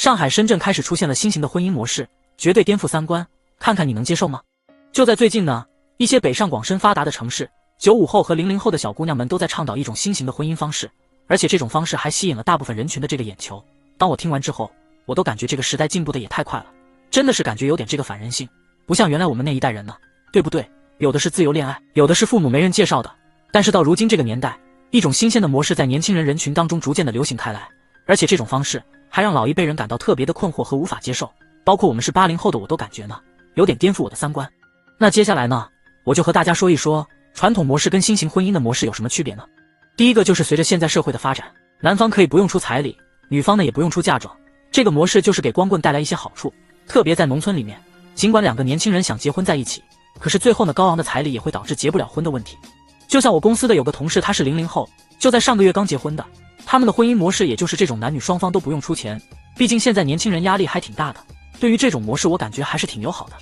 上海、深圳开始出现了新型的婚姻模式，绝对颠覆三观，看看你能接受吗？就在最近呢，一些北上广深发达的城市，95后和00后的小姑娘们都在倡导一种新型的婚姻方式，而且这种方式还吸引了大部分人群的这个眼球。当我听完之后，我都感觉这个时代进步的也太快了，真的是感觉有点这个反人性，不像原来我们那一代人呢，对不对？有的是自由恋爱，有的是父母没人介绍的，但是到如今这个年代，一种新鲜的模式在年轻人人群当中逐渐的流行开来，而且这种方式还让老一辈人感到特别的困惑和无法接受，包括我们是80后的我都感觉呢，有点颠覆我的三观。那接下来呢，我就和大家说一说传统模式跟新型婚姻的模式有什么区别呢？第一个就是随着现在社会的发展，男方可以不用出彩礼，女方呢也不用出嫁妆，这个模式就是给光棍带来一些好处，特别在农村里面，尽管两个年轻人想结婚在一起，可是最后呢高昂的彩礼也会导致结不了婚的问题。就像我公司的有个同事，他是00后，就在上个月刚结婚的，他们的婚姻模式也就是这种男女双方都不用出钱，毕竟现在年轻人压力还挺大的，对于这种模式我感觉还是挺友好的。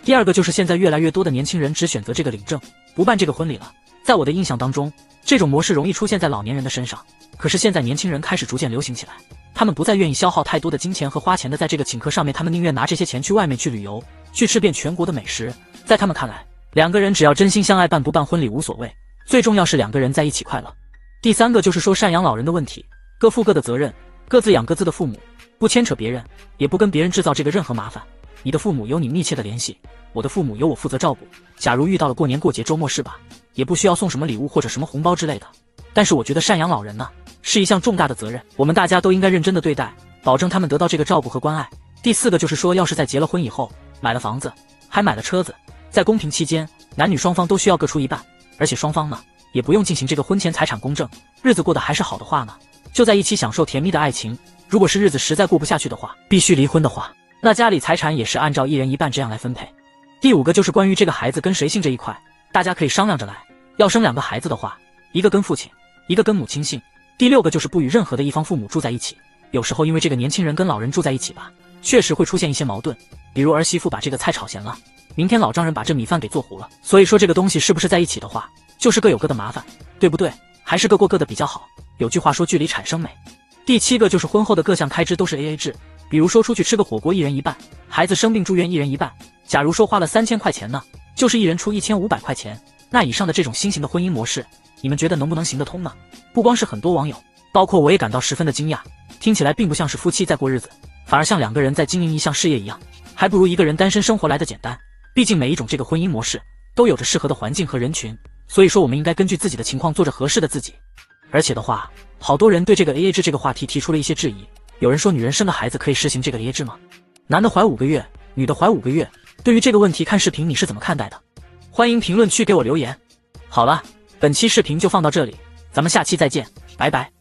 第二个就是现在越来越多的年轻人只选择这个领证，不办这个婚礼了。在我的印象当中，这种模式容易出现在老年人的身上，可是现在年轻人开始逐渐流行起来，他们不再愿意消耗太多的金钱和花钱的在这个请客上面，他们宁愿拿这些钱去外面去旅游，去吃遍全国的美食。在他们看来，两个人只要真心相爱，办不办婚礼无所谓，最重要是两个人在一起快乐。第三个就是说赡养老人的问题，各负各的责任，各自养各自的父母，不牵扯别人，也不跟别人制造这个任何麻烦。你的父母有你密切的联系，我的父母由我负责照顾。假如遇到了过年过节周末是吧，也不需要送什么礼物或者什么红包之类的。但是我觉得赡养老人呢，是一项重大的责任，我们大家都应该认真的对待，保证他们得到这个照顾和关爱。第四个就是说，要是在结了婚以后，买了房子，还买了车子，在公平期间，男女双方都需要各出一半，而且双方呢，也不用进行这个婚前财产公证，日子过得还是好的话呢，就在一起享受甜蜜的爱情。如果是日子实在过不下去的话，必须离婚的话，那家里财产也是按照一人一半这样来分配。第五个就是关于这个孩子跟谁姓这一块，大家可以商量着来。要生2个孩子的话，一个跟父亲，一个跟母亲姓。第6个就是不与任何的一方父母住在一起。有时候因为这个年轻人跟老人住在一起吧，确实会出现一些矛盾，比如儿媳妇把这个菜炒咸了，明天老丈人把这米饭给做糊了。所以说这个东西是不是在一起的话，就是各有各的麻烦，对不对？还是各过各的比较好。有句话说距离产生美。第7个就是婚后的各项开支都是 AA 制，比如说出去吃个火锅一人一半，孩子生病住院一人一半。假如说花了3000块钱呢，就是一人出1500块钱。那以上的这种新型的婚姻模式，你们觉得能不能行得通呢？不光是很多网友，包括我也感到十分的惊讶，听起来并不像是夫妻在过日子，反而像2个人在经营一项事业一样，还不如一个人单身生活来的简单。毕竟每一种这个婚姻模式都有着适合的环境和人群，所以说我们应该根据自己的情况做着合适的自己。而且的话，好多人对这个 AA 制这个话题提出了一些质疑，有人说女人生个孩子可以实行这个 AA 制吗？男的怀5个月，女的怀5个月，对于这个问题看视频你是怎么看待的？欢迎评论区给我留言。好了，本期视频就放到这里，咱们下期再见，拜拜。